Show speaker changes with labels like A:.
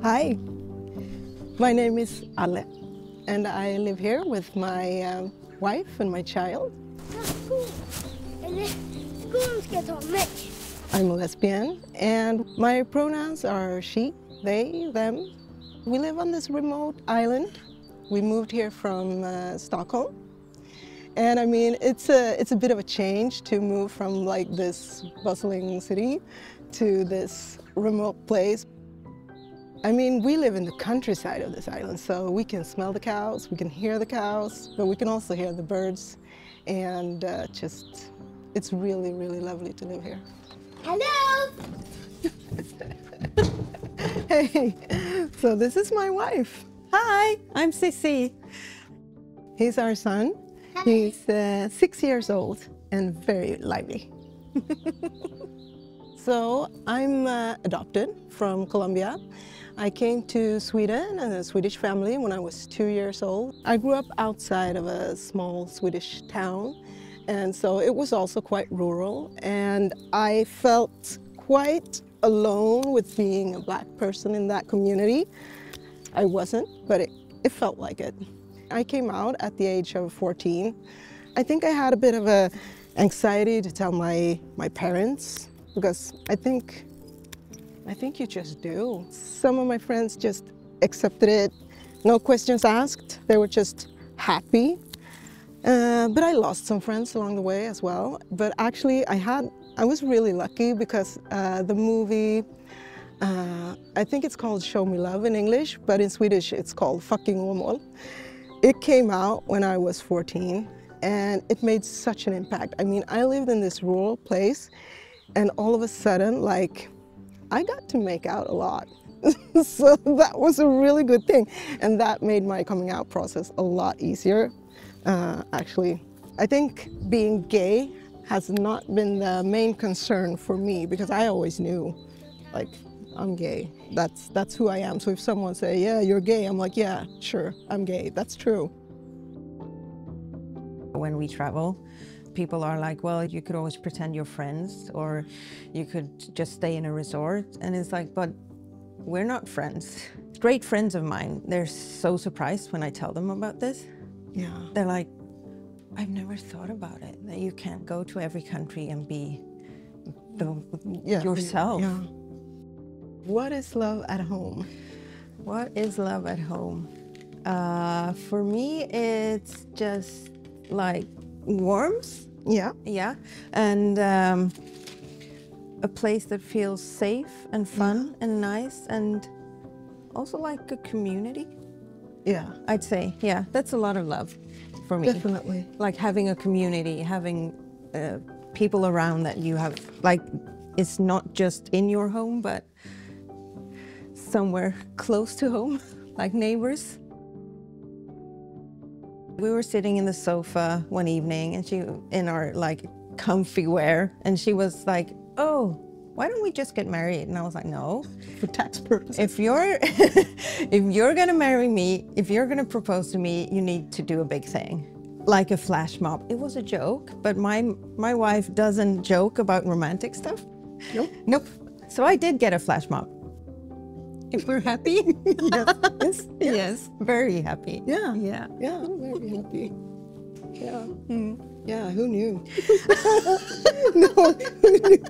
A: Hi, my name is Alle, and I live here with my wife and my child. I'm a lesbian, and my pronouns are she, they, them. We live on this remote island. We moved here from Stockholm. And I mean, it's a bit of a change to move from like this bustling city to this remote place. I mean, we live in the countryside of this island, so we can smell the cows, we can hear the cows, but we can also hear the birds. And it's really, really lovely to live here.
B: Hello!
A: Hey, so this is my wife.
C: Hi, I'm Cici.
A: He's our son.
B: Hi.
A: He's 6 years old and very lively. So I'm adopted from Colombia. I came to Sweden and a Swedish family when I was 2 years old. I grew up outside of a small Swedish town, and so it was also quite rural, and I felt quite alone with being a Black person in that community. I wasn't, but it felt like it. I came out at the age of 14. I think I had a bit of a anxiety to tell my parents, because I think you just do. Some of my friends just accepted it, no questions asked. They were just happy. But I lost some friends along the way as well. But actually, I was really lucky because the movie, I think it's called Show Me Love in English, but in Swedish it's called Fucking Åmål. It came out when I was 14, and it made such an impact. I mean, I lived in this rural place, and all of a sudden, like, I got to make out a lot. So that was a really good thing. And that made my coming out process a lot easier, actually. I think being gay has not been the main concern for me, because I always knew, like, I'm gay. That's who I am. So if someone say, yeah, you're gay, I'm like, yeah, sure, I'm gay. That's true.
C: When we travel, people are like, well, you could always pretend you're friends, or you could just stay in a resort. And it's like, but we're not friends. Great friends of mine, they're so surprised when I tell them about this.
A: Yeah.
C: They're like, I've never thought about it, that you can't go to every country and be yourself.
A: Yeah. What is love at home?
C: What is love at home? For me, it's just like warmth.
A: Yeah.
C: Yeah, and a place that feels safe and fun and nice, and also like a community.
A: Yeah.
C: I'd say, yeah, that's a lot of love for me.
A: Definitely.
C: Like having a community, having people around that you have, like, it's not just in your home, but somewhere close to home, like neighbors. We were sitting in the sofa one evening, and she, in our like comfy wear, and she was like, oh, why don't we just get married? And I was like, no.
A: For tax purposes.
C: If you're gonna marry me, if you're gonna propose to me, you need to do a big thing. Like a flash mob. It was a joke, but my wife doesn't joke about romantic stuff.
A: Nope.
C: Nope. So I did get a flash mob. If we're happy?
A: Yes.
C: Yes. Very happy.
A: Yeah.
C: Yeah.
A: Yeah, I'm very happy. Yeah. Yeah, who knew? No, who knew?